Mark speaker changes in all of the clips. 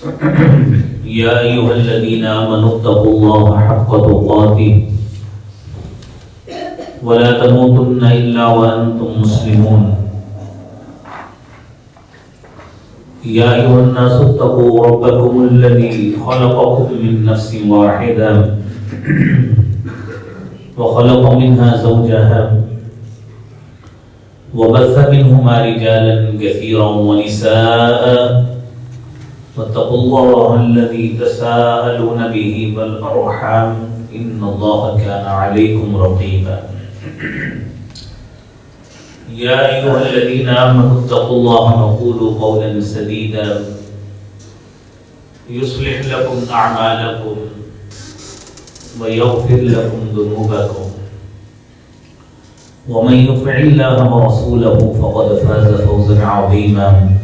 Speaker 1: يا أيها الذين آمنوا اتقوا الله حق تقاته ولا تموتن إلا وأنتم مسلمون يا أيها الناس اتقوا ربكم الذي خلقكم من نفس واحدة وخلق منها زوجها وبث منهما رجالا كثيرا ونساء واتقوا الله الذي تساءلون به والأرحام إن الله كان عليكم رقيبا يا أيها الذين آمنوا اتقوا الله وقولوا قولا سديدا يصلح لكم أعمالكم ويغفر لكم ذنوبكم ومن يطع الله ورسوله فقد فاز فوزا عظيما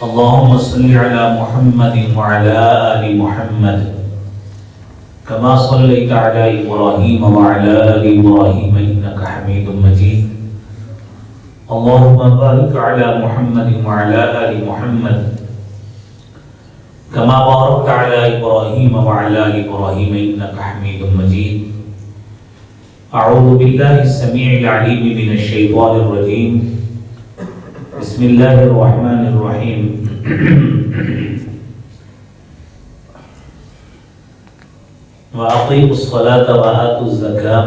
Speaker 1: اللهم صل على محمد وعلى آل محمد كما صليت على إبراهيم وعلى آل إبراهيم إنك حميد مجيد اللهم بارك على محمد وعلى آل محمد كما باركت على إبراهيم وعلى آل إبراهيم إنك حميد مجيد أعوذ بالله السميع العليم من الشيطان الرجيم بسم الله الرحمن الرحيم وأقيموا الصلاة وآتوا الزكاة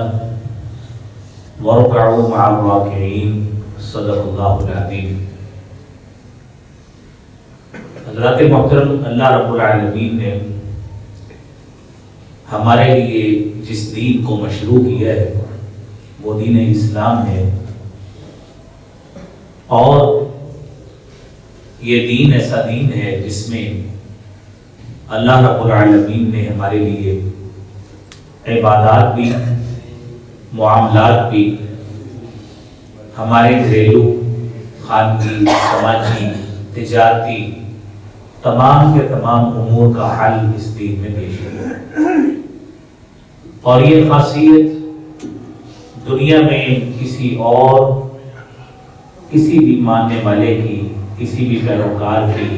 Speaker 1: واركعوا مع الراكعين صدق اللہ العظیم۔ حضرات محترم، اللہ رب العالمین نے ہمارے لیے جس دین کو مشروع کیا ہے وہ دین اسلام ہے، اور یہ دین ایسا دین ہے جس میں اللہ رب العالمین نے ہمارے لیے عبادات بھی، معاملات بھی، ہمارے گھریلو، خانگی، سماجی، تجارتی تمام کے تمام امور کا حل اس دین میں پیش کیا، اور یہ خاصیت دنیا میں کسی بھی ماننے والے کی، کسی بھی پیروکار کی،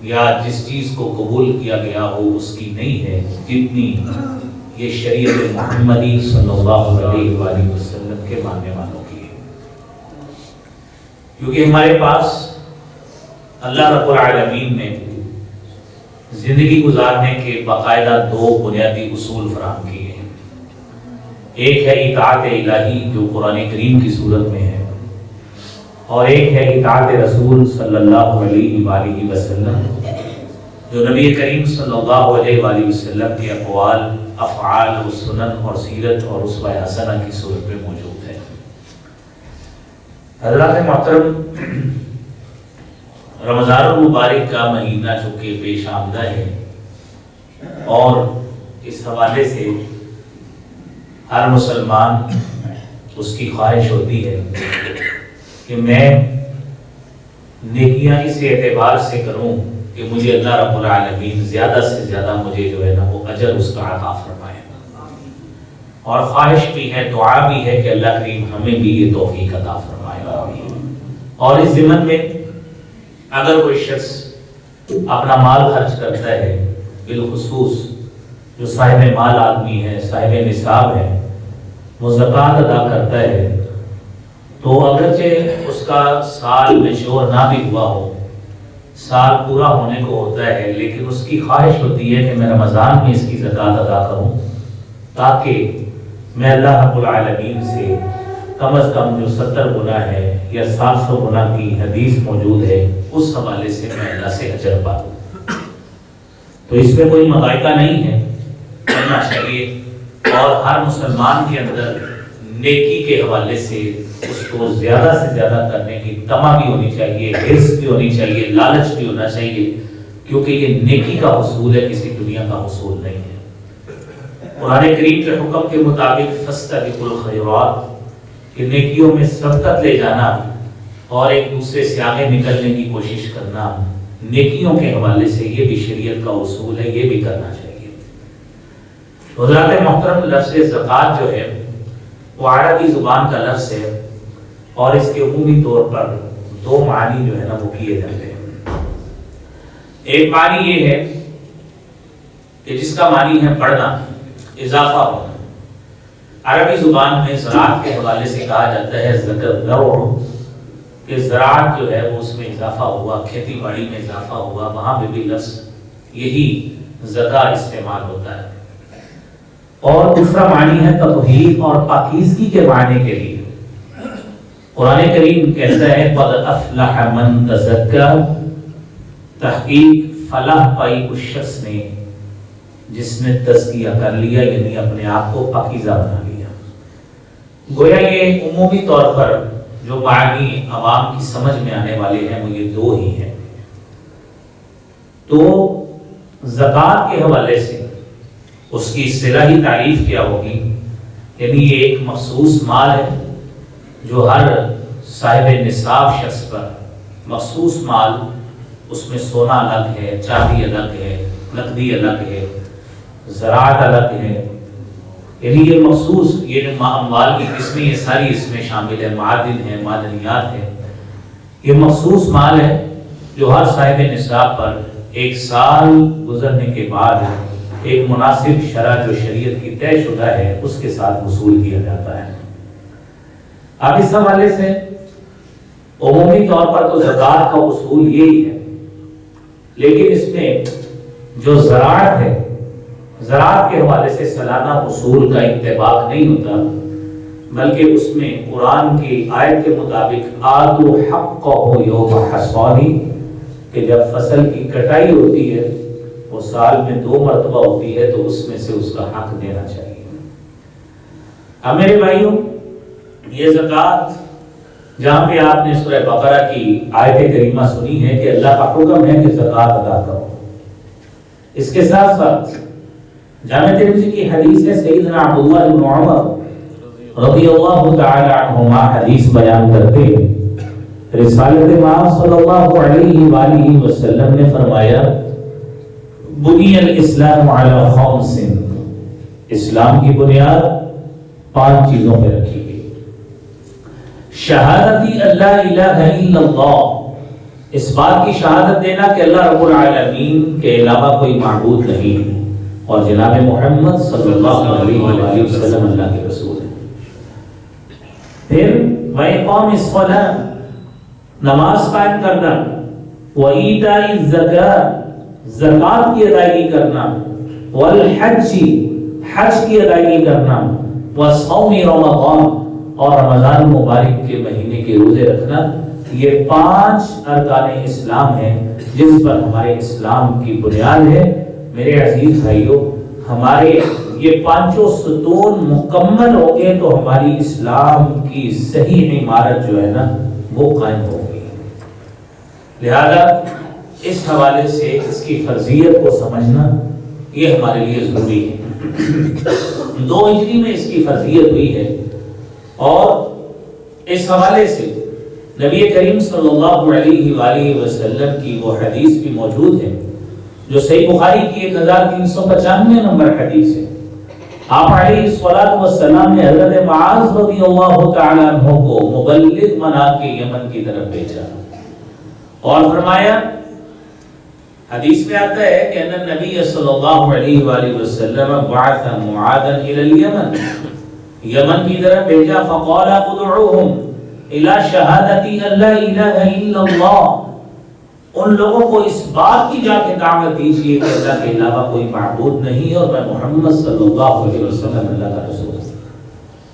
Speaker 1: یا جس چیز کو قبول کیا گیا ہو اس کی نہیں ہے جتنی یہ شریعت محمدی صلی اللہ علیہ وآلہ وسلم کے ماننے والوں کی ہے۔ کیونکہ ہمارے پاس اللہ رب العالمین نے زندگی گزارنے کے باقاعدہ دو بنیادی اصول فراہم کیے ہیں۔ ایک ہے اطاعت الہی جو قرآن کریم کی صورت میں ہے، اور ایک ہے اطاعت رسول صلی اللہ علیہ وآلہ وسلم جو نبی کریم صلی اللہ علیہ وآلہ وسلم کے اقوال، افعال و سنن اور سیرت اور اسوہ حسنہ کی صورت میں موجود ہے۔ حضرات محترم، رمضان المبارک کا مہینہ چونکہ پیش آمدہ ہے، اور اس حوالے سے ہر مسلمان اس کی خواہش ہوتی ہے کہ میں نیکیاں اس اعتبار سے کروں کہ مجھے اللہ رب العالمین زیادہ سے زیادہ مجھے جو ہے نا وہ اجر اس کا عطا فرمائے، اور خواہش بھی ہے، دعا بھی ہے کہ اللہ کریم ہمیں بھی یہ توفیق عطا فرمائے۔ اور اس ضمن میں اگر کوئی شخص اپنا مال خرچ کرتا ہے، بالخصوص جو صاحب مال آدمی ہے، صاحب نصاب ہے، وہ زکوٰۃ ادا کرتا ہے، تو اگرچہ اس کا سال میچور نہ بھی ہوا ہو، سال پورا ہونے کو ہوتا ہے، لیکن اس کی خواہش ہوتی ہے کہ میں رمضان میں اس کی زکوٰۃ ادا کروں تاکہ میں اللہ رب العالمین سے کم از کم جو 70 گنا ہے یا 700 گنا کی حدیث موجود ہے اس حوالے سے میں اللہ سے اجر پاؤں۔ تو اس میں کوئی مغائطہ نہیں ہے، کرنا چاہیے، اور ہر مسلمان کے اندر نیکی کے حوالے سے اس کو زیادہ سے زیادہ کرنے کی تما بھی ہونی چاہیے، حرص بھی ہونی چاہیے، لالچ بھی ہونا چاہیے، کیونکہ یہ نیکی کا حصول ہے، کسی دنیا کا حصول نہیں ہے۔ قرآن کریم کے حکم کے مطابق فاستبقوا الخیرات، کہ نیکیوں میں سبقت لے جانا اور ایک دوسرے سے آگے نکلنے کی کوشش کرنا، نیکیوں کے حوالے سے یہ بھی شریعت کا اصول ہے، یہ بھی کرنا چاہیے۔ حضرات محترم، لفظ زکوٰۃ جو ہے وہ عربی زبان کا لفظ ہے، اور اس کے عمومی طور پر دو معنی جو ہے نا وہ کیے جاتے ہیں۔ ایک معنی یہ ہے کہ جس کا معنی ہے بڑھنا، اضافہ ہونا۔ عربی زبان میں زراعت کے حوالے سے کہا جاتا ہے زرع، کہ زراعت جو ہے وہ اس میں اضافہ ہوا، کھیتی باڑی میں اضافہ ہوا، وہاں پہ بھی لفظ یہی زکا استعمال ہوتا ہے۔ اور دوسرا معنی ہے تطہیر اور پاکیزگی کے معنی کے لیے۔ قرآن کریم کہتا ہے قد افلح من تزکا، تحقیق فلاح پائی اس شخص نے جس نے تزکیہ کر لیا، یعنی اپنے آپ کو پاکیزہ بنا لیا۔ گویا یہ عمومی طور پر جو معنی عوام کی سمجھ میں آنے والے ہیں وہ یہ دو ہی ہیں۔ تو زکوٰۃ کے حوالے سے اس کی اصطلاحی تعریف کیا ہوگی؟ یعنی یہ ایک مخصوص مال ہے جو ہر صاحب نصاب شخص پر مخصوص مال، اس میں سونا الگ ہے، چاندی الگ ہے، نقدی الگ ہے، زراعت الگ ہے، یعنی یہ مخصوص یہ جو اموال کی قسمیں یہ ساری اس میں شامل ہے، معادن ہے، معدنیات ہے، یہ مخصوص مال ہے جو ہر صاحب نصاب پر ایک سال گزرنے کے بعد ایک مناسب شرح جو شریعت کی طے شدہ ہے اس کے ساتھ وصول کیا جاتا ہے۔ اب اس حوالے سے عمومی طور پر تو زکوٰۃ کا اصول یہی ہے، لیکن اس میں جو زراعت ہے، زراعت کے حوالے سے سالانہ اصول کا اتفاق نہیں ہوتا، بلکہ اس میں قرآن کی آیت کے مطابق آتوا حقہ یوم حصادہ، کہ جب فصل کی کٹائی ہوتی ہے وہ سال میں 2 مرتبہ ہوتی ہے تو اس میں سے اس کا حق دینا چاہیے۔ اب میرے بھائیوں، یہ زکوٰۃ جہاں پہ آپ نے سورہ بقرہ کی آیت کریمہ سنی ہے کہ اللہ کا حکم ہے کہ زکوٰۃ ادا کرو، اس کے ساتھ ساتھ جامع ترمذی کی حدیث ہے، سیدنا عبداللہ بن عمر رضی اللہ تعالی عنہما حدیث بیان کرتے ہیں، رسالت مآب صلی اللہ علیہ وآلہ وسلم نے فرمایا بنی الاسلام علی خمس، اسلام کی بنیاد 5 چیزوں پہ رکھی گئی۔ شہادتی اللہ الہ الا اللہ، اس بات کی شہادت دینا کہ اللہ رب العالمین کے علاوہ کوئی معبود نہیں ہے، اور جناب محمد صلی اللہ علیہ وآلہ وسلم اللہ کے رسول ہیں۔ پھر وَإِقَامِ الصَّلَاةِ، نماز قائم کرنا، وَإِيتَاءِ الزَّكَاةِ، زکوٰۃ کی ادائیگی کرنا، وَالْحَجِّ، حج کی ادائیگی کرنا، وَصَوْمِ رَمَضَانَ، اور رمضان مبارک کے مہینے کے روزے رکھنا، یہ 5 ارکان اسلام ہیں جس پر ہمارے اسلام کی بنیاد ہے۔ میرے عزیز بھائیوں، ہمارے یہ 5 ستون مکمل ہو گئے تو ہماری اسلام کی صحیح عمارت جو ہے نا وہ قائم ہو گئی۔ لہذا اس حوالے سے اس کی فرضیت کو سمجھنا یہ ہمارے لیے ضروری ہے۔ 2 ہجری میں اس کی فرضیت ہوئی ہے، اور اس حوالے سے نبی کریم صلی اللہ علیہ وآلہ وسلم کی وہ حدیث بھی موجود ہے جو صحیح بخاری کی 1395 نمبر حدیث ہے۔ آپ علیہ الصلوۃ والسلام نے حضرت معاذ رضی اللہ تعالی عنہ کو مبلغ بنا کے یمن کی طرف بھیجا اور فرمایا، حدیث میں آتا ہے کہ ان نبی صلی اللہ علیہ وآلہ وسلم بعث معاذا الى اليمن، یمن کی طرف بھیجا، فقال ادعوهم الى شہادتی اللہ الہ الا اللہ، ان لوگوں کو اس بات کی جا کے دعوت دیجیے کہ اللہ کے علاوہ کوئی معبود نہیں ہے اور میں محمد صلی اللہ علیہ وسلم اللہ کا رسول ہوں۔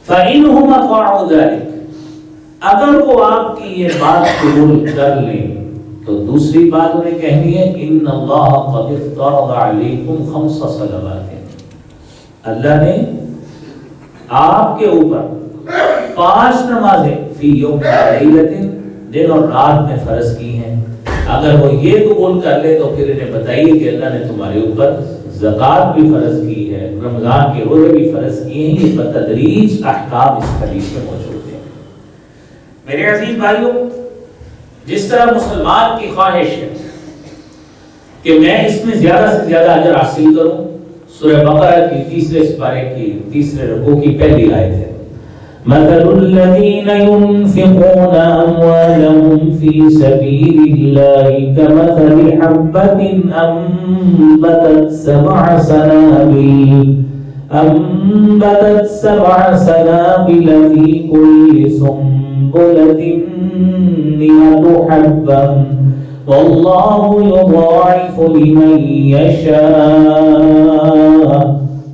Speaker 1: فَإِنْهُمْ أَطَاعُوا ذَلِكَ، اگر وہ آپ کی یہ بات قبول کر لیں تو دوسری بات انہیں کہنی ہے إِنَّ اللَّهَ قَدِ افْتَرَضَ عَلَيْكُمْ 5 صلوات، اللہ نے آپ کے اوپر 5 نمازیں فی یوم لیلۃ، دن اور رات میں فرض کی ہیں۔ اگر وہ یہ قبول کر لے تو پھر انہیں بتائیے کہ اللہ نے تمہارے اوپر زکوٰۃ بھی فرض کی ہے، رمضان کے روزے بھی فرض کیے ہیں، یہ بتدریج احکام اس حدیث میں موجود ہیں۔ میرے عزیز بھائیوں، جس طرح مسلمان کی خواہش ہے کہ میں اس میں زیادہ سے زیادہ اجر حاصل کروں، سورہ بقرہ کی 3رے سپارے کی 3رے رکوع کی پہلی آیت ہے، مثل الذين ينفقون أموالهم في سبيل الله كمثل حبة أنبتت سبع سنابل في كل سنبلة 100 حبة والله يضاعف لمن يشاء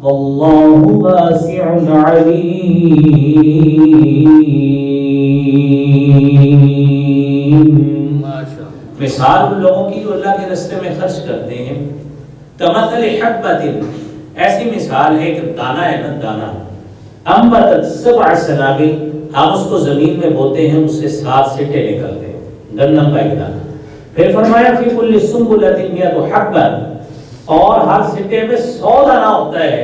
Speaker 1: والله واسع علیم۔ مثال ان لوگوں کی جو اللہ کے راستے میں خرچ کرتے ہیں، کمثل حبۃ، ایسی مثال ہے کہ دانہ ہے نا، دانہ، انبتت 7 سنابل، ہم اس کو زمین میں بوتے ہیں، اس سے 7 سٹے نکلتے ہیں، گندم کا ایک دانہ۔ پھر فرمایا فی کل سنبلۃ 100 حبۃ، اور ہر سٹے میں 100 دانہ ہوتا ہے۔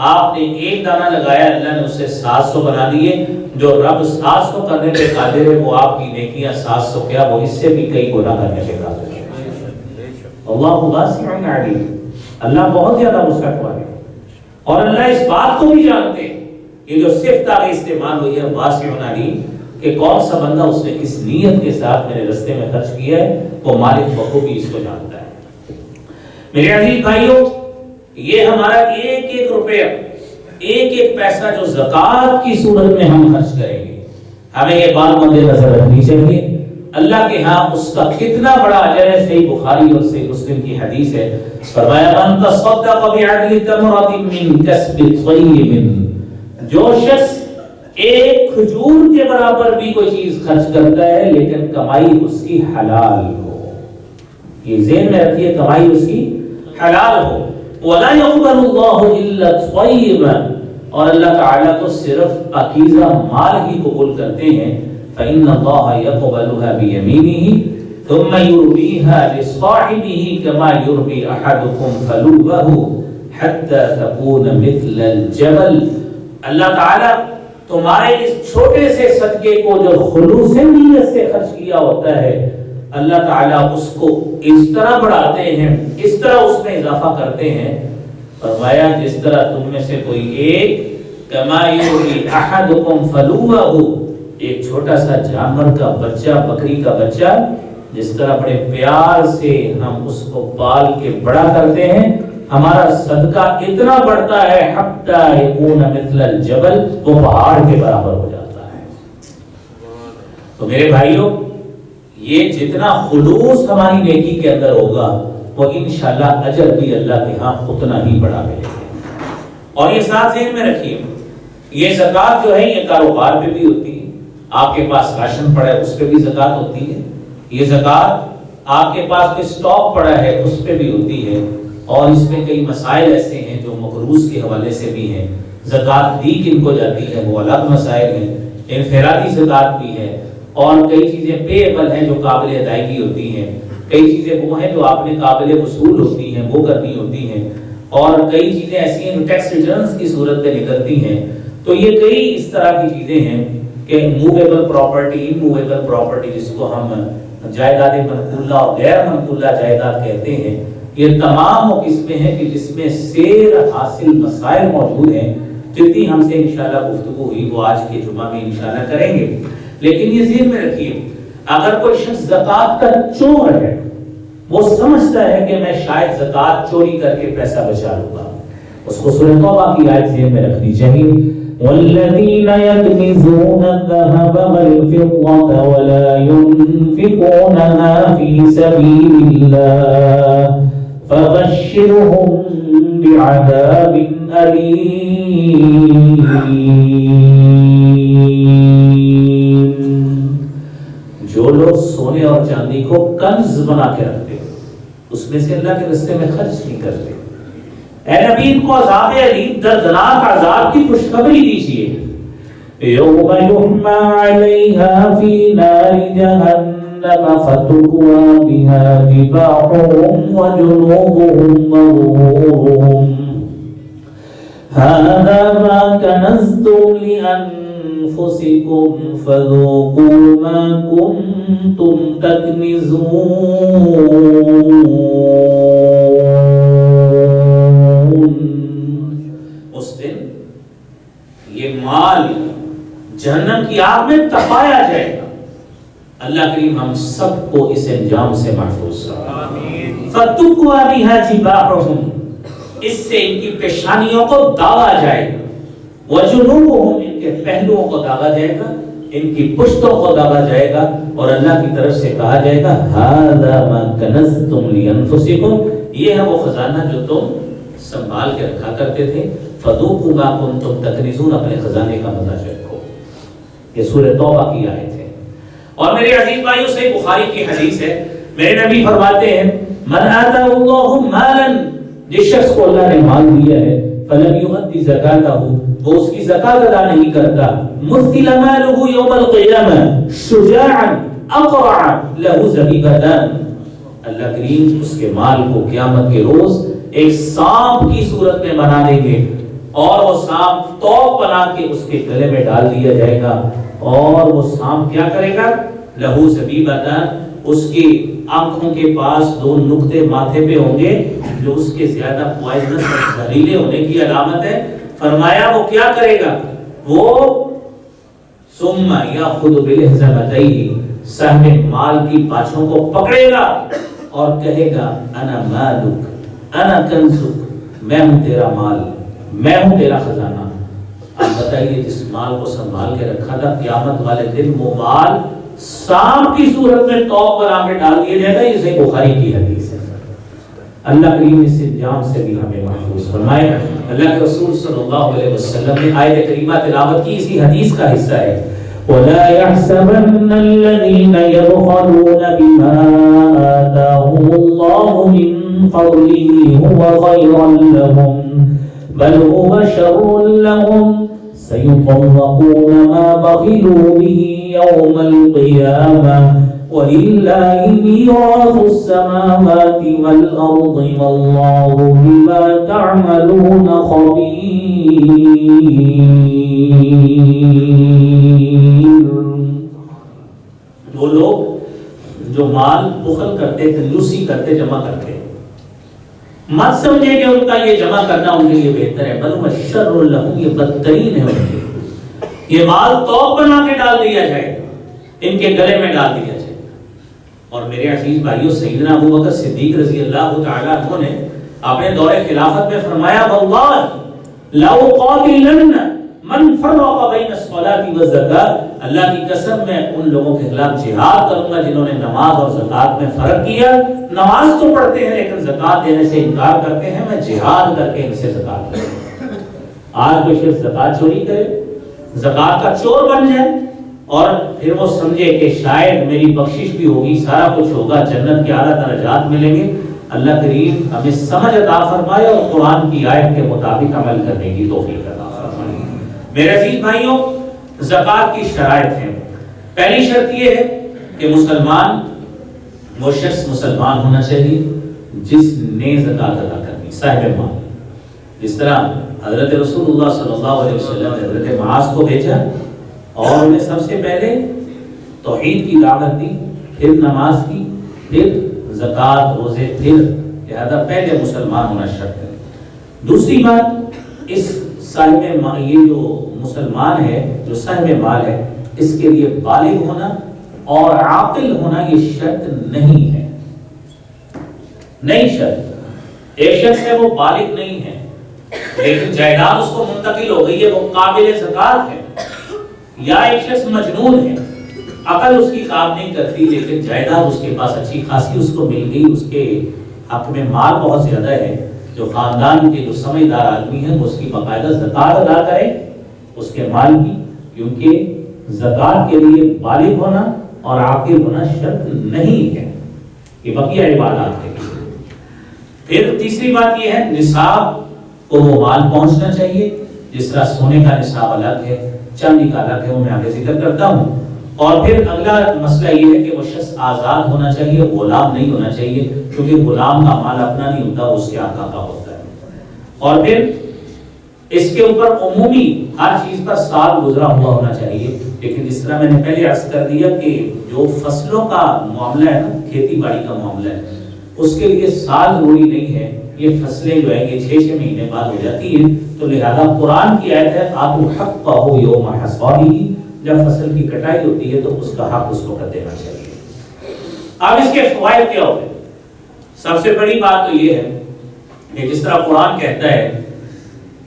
Speaker 1: آپ نے ایک دانہ لگایا، اللہ نے اسے 700 بنا دیے۔ جو رب 700 کرنے پہ قادر ہے، وہ آپ کی نیکیاں 700 کیا، وہ اس سے بھی کئی گنا کرنے پہ قادر ہے۔ اللہ واسع علیم، اللہ بہت زیادہ وسعت والے ہیں، اور اللہ اس بات کو بھی جانتے ہیں، یہ جو صفت آگے استعمال ہوئی ہے واسع علیم، کہ کون سا بندہ اس نے کس نیت کے ساتھ میرے راستے میں خرچ کیا ہے، وہ مالک بخوبی اس کو جانتا ہے۔ میرے عزیز بھائیوں، یہ ہمارا ایک ایک روپیہ، ایک ایک پیسہ جو زکوٰۃ کی صورت میں ہم خرچ کریں گے، ہمیں یہ بات مد نظر رکھنی چاہیے، اللہ کے ہاں اس کا کتنا بڑا اجر ہے۔ صحیح بخاری اور صحیح مسلم کی حدیث ہے، فرمایا من تصدق بعدل تمرۃ من کسب طیب، جو شخص ایک کھجور کے برابر بھی کوئی چیز خرچ کرتا ہے لیکن کمائی اس کی حلال ہو، یہ ذہن میں رکھیے، کمائی اس کی حلال ہو۔ وَلَا يَقْبَلُ اللَّهُ إِلَّا طَيِّبًا، اور اللہ تعالیٰ کو صرف پاکیزہ مال ہی قبول کرتے ہیں۔ فَإِنَّ اللَّهَ يَقْبَلُهَا بِيَمِينِهِ ثُمَّ يُرْبِيهَا لِصَاحِبِهِ كَمَا يُرْبِي أَحَدُكُمْ فَلُوَّهُ حَتَّى تَكُونَ مِثْلَ الْجَبَلِ، اللہ تعالیٰ تمہارے اس چھوٹے سے صدقے کو جو خلوص نیت سے خرچ کیا ہوتا ہے، اللہ تعالیٰ اس کو اس طرح بڑھاتے ہیں، اس طرح اس میں اضافہ کرتے ہیں، فرمایا جس طرح تم میں سے کوئی ایک کما یربی احدکم فلوہ، ایک چھوٹا سا جانور کا بچہ، بکری کا بچہ، جس طرح بڑے پیار سے ہم اس کو پال کے بڑا کرتے ہیں، ہمارا صدقہ اتنا بڑھتا ہے حتی یکون مثل الجبل، وہ پہاڑ کے برابر ہو جاتا ہے۔ تو میرے بھائیوں، یہ جتنا خلوص ہماری نیکی کے اندر ہوگا، وہ انشاءاللہ اجر بھی اللہ کے ہاں اتنا ہی بڑا ملے گا۔ اور یہ ساتھ ذہن میں رکھیے، یہ زکوٰۃ جو ہے یہ کاروبار پہ بھی ہوتی ہے، آپ کے پاس راشن پڑا ہے اس پہ بھی زکوٰۃ ہوتی ہے، یہ زکوٰۃ آپ کے پاس کوئی اسٹاک پڑا ہے اس پہ بھی ہوتی ہے، اور اس میں کئی مسائل ایسے ہیں جو مقروض کے حوالے سے بھی ہیں، زکوٰۃ دی کن کو جاتی ہے وہ الگ مسائل ہیں، انفرادی زکوٰۃ بھی ہے، اور کئی چیزیں پے ایبل ہیں جو قابل ادائیگی ہوتی ہیں، کئی چیزیں وہ ہیں جو آپ نے قابل وصول ہوتی ہیں وہ کرنی ہوتی ہیں، اور کئی چیزیں ایسی ہیں جو ٹیکس ریٹرنز کی صورت میں نکلتی ہیں۔ تو یہ کئی اس طرح کی چیزیں ہیں کہ موویبل پراپرٹی، اموویبل پراپرٹی، جس کو ہم جائیداد منقولہ اور غیر منقولہ جائیداد کہتے ہیں، یہ تمام وہ قسمیں ہیں کہ جس میں سیر حاصل مسائل موجود ہیں، جتنی ہم سے انشاءاللہ گفتگو ہوئی وہ آج کے جمعہ میں انشاءاللہ کریں گے۔ لیکن یہ ذہن میں رکھیے، اگر کوئی شخص زکوٰۃ کا چور ہے، وہ سمجھتا ہے کہ میں شاید زکوٰۃ چوری کر کے پیسہ بچا لوں گا، اس کو سورۃ توبہ کی آیت ذہن میں رکھنی چاہیے، وَالَّذِينَ يَكْنِزُونَ الذَّهَبَ وَالْفِضَّةَ وَلَا يُنْفِقُونَهَا فِي سَبِيلِ اللَّهِ فَبَشِّرْهُم بِعَذَابٍ أَلِيمٍ۔ جو لوگ سونے اور چاندی کو کنز بنا کے رکھتے ہیں، اس میں سے اللہ کے راستے میں خرچ نہیں کرتے، اے نبی ان کو عذاب علیم، دردناک عذاب کی خوشخبری دیجیے۔ یوم یحمى علیہا فی نار جہنم فتکوی بہا جباہہم وجنوبہم وظہورہم ھذا ما کنزتم لأنفسکم فذوقوا ما کنتم تکنزون۔ مال جہنم کی آگ میں تپایا جائے گا۔ اللہ کریم ہم سب کو اس انجام سے محفوظ کرے۔ فَتُقْوَى بِهَا جِبَاهُهُمْ، اس سے ان کی پیشانیوں کو داغا جائے گا، وَجُنُوبُهُمْ، ان کے پہلوؤں کو داغا جائے گا، ان کی پشتوں کو داغا جائے گا، اور اللہ کی طرف سے کہا جائے گا هَذَا مَا كَنَزْتُمْ لِأَنفُسِكُمْ، یہ ہے وہ خزانہ جو تم سنبھال کے رکھا کرتے تھے، فَذُوقُوا مَا كُنتُمْ تَكْنِزُونَ، اپنے خزانے کا مزہ چکھو۔ یہ سورہ توبہ کی آیت ہے۔ اور میرے عزیز بھائیوں، صحیح بخاری کی حدیث ہے، میرے نبی فرماتے ہیں من آتاہ اللہ مالا، جس شخص کو اللہ نے مال دیا ہے، فلم یؤدی زکاتہ، وہ اس کی زکات ادا نہیں کرتا، مثل مالہ یوم القیامہ شجاعا اقرع لہ زبیبتان، اللہ کریم اس کے مال کو قیامت کے روز ایک سانپ کی صورت میں بنا دیں گے، اور وہ سانپ توق بنا کے اس کے گلے میں ڈال دیا جائے گا، اور وہ سانپ کیا کرے گا، لہو زبیبتان، اس کی آنکھوں کے پاس دو نقطے ماتھے پہ ہوں گے جو اس کے زیادہ پوائزنس اور زہریلے ہونے کی علامت ہے۔ فرمایا وہ کیا کرے گا، وہ ثم یاخذ بلحظتیہ، سہم مال کی پاچھوں کو پکڑے گا اور کہے گا انا مالک انا کنزک، میں ہوں تیرا مال، میں ہوں تیرا خزانہ۔ آپ بتائیے جس مال کو سنبھال کے رکھا تھا، قیامت والے دن وہ مال سانپ کی صورت میں توق بنا کے ڈال دیا جائے گا۔ یہ صحیح بخاری کی حدیث ہے۔ اللہ کریم اس انجام سے بھی ہمیں محفوظ فرمائے۔ اللہ کے رسول صلی اللہ علیہ وسلم نے آیت کریمہ تلاوت کی، اسی حدیث کا حصہ ہے، وَلَا يَحْسَبَنَّ الَّذِينَ يَبْخَلُونَ بِمَا آتَاهُمُ اللَّهُ مِنْ فَضْلِهِ هُوَ خَيْرًا لَهُمْ بَلْ هُوَ شَرٌّ لَهُمْ سَيُطَوَّقُونَ مَا بَخِلُوا بِهِ يَوْمَ الْقِيَامَةِ وَلِلَّهِ مِيرَاثُ السَّمَاوَاتِ وَالْأَرْضِ وَاللَّهُ بِمَا تَعْمَلُونَ خَبِيرٌ۔ وہ لوگ جو مال بخل کرتے، کنجوسی کرتے، جمع کرتے، مت سمجھے کہ ان کا یہ جمع کرنا ان کے لیے بہتر ہے، بل هو شر لهم، یہ بدترین ہے ان کے لیے۔ یہ مال توق بنا کے ڈال دیا جائے گا، ان کے گلے میں ڈال دیا جائے گا۔ اور میرے عزیز بھائیو، سیدنا ابو بکر صدیق رضی اللہ تعالیٰ عنہ نے اپنے دور خلافت میں فرمایا واللہ لأقاتلن من فرق بین الصلاۃ والزکاۃ، اللہ کی قسم میں ان لوگوں کے خلاف جہاد کروں گا جنہوں نے نماز اور زکات میں فرق کیا۔ نماز تو پڑھتے ہیں لیکن زکات دینے سے انکار کرتے ہیں، میں جہاد کر کے ان سے زکات لوں۔ آج کوئی شخص زکات چوری کرے، زکات کا چور بن جائے، اور پھر وہ سمجھے کہ شاید میری بخشش بھی ہوگی، سارا کچھ ہوگا، جنت کے اعلیٰ درجات ملیں گے۔ اللہ کریم ہمیں سمجھ عطا فرمائے اور قرآن کی آیت کے مطابق عمل کرنے کی توفیق عطا فرمائے۔ میرے عزیز بھائیوں، زکات کی شرائط ہیں۔ پہلی شرط یہ ہے کہ مسلمان، وہ شخص مسلمان ہونا چاہیے جس نے زکات ادا کرنی، صاحب مال۔ جس طرح حضرت رسول اللہ صلی اللہ علیہ وسلم نے حضرت معاذ کو بھیجا اور انہیں سب سے پہلے توحید کی دعوت دی، پھر نماز کی، پھر زکات، روزے، پھر لہذا پہلے مسلمان ہونا شرط ہے۔ دوسری بات، اس صاحب یہ جو مسلمان ہے، جو صاحب مال ہے، اس کے لیے بالغ ہونا اور عاقل ہونا یہ شرط نہیں ہے، نہیں شرط۔ ایک شخص ہے وہ بالغ نہیں ہے لیکن جائیداد اس کو منتقل ہو گئی ہے، وہ قابل زکات ہے، یا ایک شخص مجنون ہے، عقل اس کی کام نہیں کرتی لیکن جائیداد اس کے پاس اچھی خاصی اس کو مل گئی، اس کے حق میں مال بہت زیادہ ہے، جو خاندان کے جو سمجھدار آدمی ہیں وہ اس کی باقاعدہ زکات ادا کرے اس کے مال کی، کیونکہ زکات کے لیے بالغ ہونا اور عاقل ہونا شرط نہیں ہے، یہ بقیہ عبادات ہے۔ پھر تیسری بات یہ ہے، نصاب کو وہ مال پہنچنا چاہیے، جس طرح سونے کا نصاب الگ ہے، چاندی کا الگ ہے، وہ میں آگے ذکر کرتا ہوں۔ اور پھر اگلا مسئلہ یہ ہے کہ وہ شخص آزاد ہونا چاہیے، غلام نہیں ہونا چاہیے، کیونکہ غلام کا مال اپنا نہیں ہوتا، اس کے آقا کا ہوتا ہے۔ اور پھر اس کے اوپر عمومی ہر چیز پر سال گزرا ہوا ہونا چاہیے، لیکن جس طرح میں نے پہلے عرض کر دیا کہ جو فصلوں کا معاملہ ہے نا، کھیتی باڑی کا معاملہ ہے، اس کے لیے سال ضروری نہیں ہے، یہ فصلیں جو ہیں یہ 6 مہینے بعد ہو جاتی ہیں، تو لہذا قرآن کی آیت ہے آتوا حقہ یوم حصادہ جب فصل کی کٹائی ہوتی ہے تو اس کا حق اس کو کر دینا چاہیے۔ اب اس کے فوائد کیا ہوتے ہیں؟ سب سے بڑی بات تو یہ ہے کہ جس طرح قرآن کہتا ہے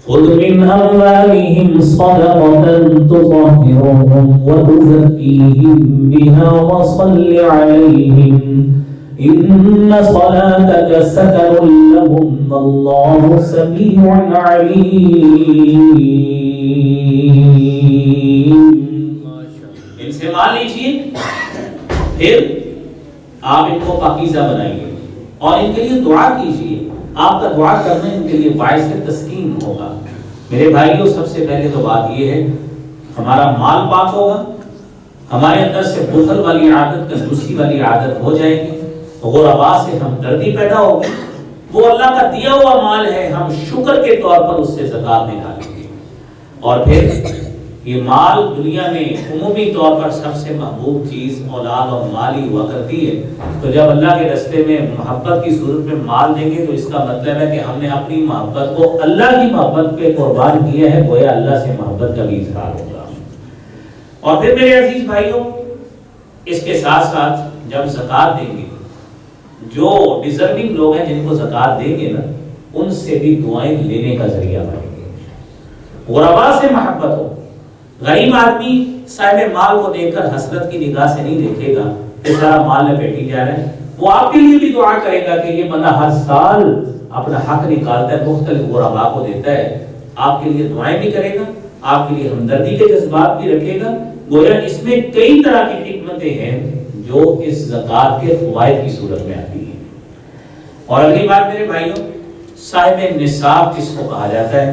Speaker 1: خُذْ مِنْ أَمْوَالِهِمْ صَدَقَةً تُطَهِّرُهُمْ وَتُزَكِّيهِمْ بِهَا وَصَلِّ عَلَيْهِمْ إِنَّ صَلَاتَكَ سَكَنٌ لَهُمْ وَاللَّهُ سَمِيعٌ عَلِيمٌ۔ ان سے مال لیجیے، پھر آپ ان کو پاکیزہ بنائیے اور ان کے لیے دعا کیجیے۔ آپ کا دعا کرنا ان کے لیے باعث تسکین ہوگا۔ میرے بھائیوں، سب سے پہلے تو بات یہ ہے ہمارا مال پاک ہوگا، ہمارے اندر سے بخل والی عادت، کنجوسی والی عادت ہو جائے گی، غربا سے ہمدردی پیدا ہوگی۔ وہ اللہ کا دیا ہوا مال ہے، ہم شکر کے طور پر اس سے زکات نکالیں گے۔ اور پھر یہ مال دنیا میں عمومی طور پر سب سے محبوب چیز اولاد اور مال ہی ہوا کرتی ہے، تو جب اللہ کے راستے میں محبت کی صورت میں مال دیں گے تو اس کا مطلب ہے کہ ہم نے اپنی محبت کو اللہ کی محبت پہ قربان کیا ہے، گویا اللہ سے محبت کا بھی اظہار ہوگا۔ اور پھر میرے عزیز بھائیوں، اس کے ساتھ ساتھ جب زکات دیں گے، جو ڈیزرونگ لوگ ہیں جن کو زکات دیں گے نا، ان سے بھی دعائیں لینے کا ذریعہ بنیں گے۔ غربا سے محبت ہو، غریب آدمی صاحب مال کو دیکھ کر حسرت کی نگاہ سے نہیں دیکھے گا کہ سارا مال لپیٹی جا رہا ہے، وہ آپ کے لیے بھی دعا کرے گا کہ یہ بندہ ہر سال اپنا حق نکالتا ہے، مختلف غربا کو دیتا ہے، آپ کے لیے دعائیں بھی کرے گا، آپ کے لیے ہمدردی کے جذبات بھی رکھے گا۔ گویا اس میں کئی طرح کی حکمتیں ہیں جو اس زکات کے فوائد کی صورت میں آتی ہیں۔ اور اگلی بات میرے بھائیوں، صاحب نصاب کس کو کہا جاتا ہے؟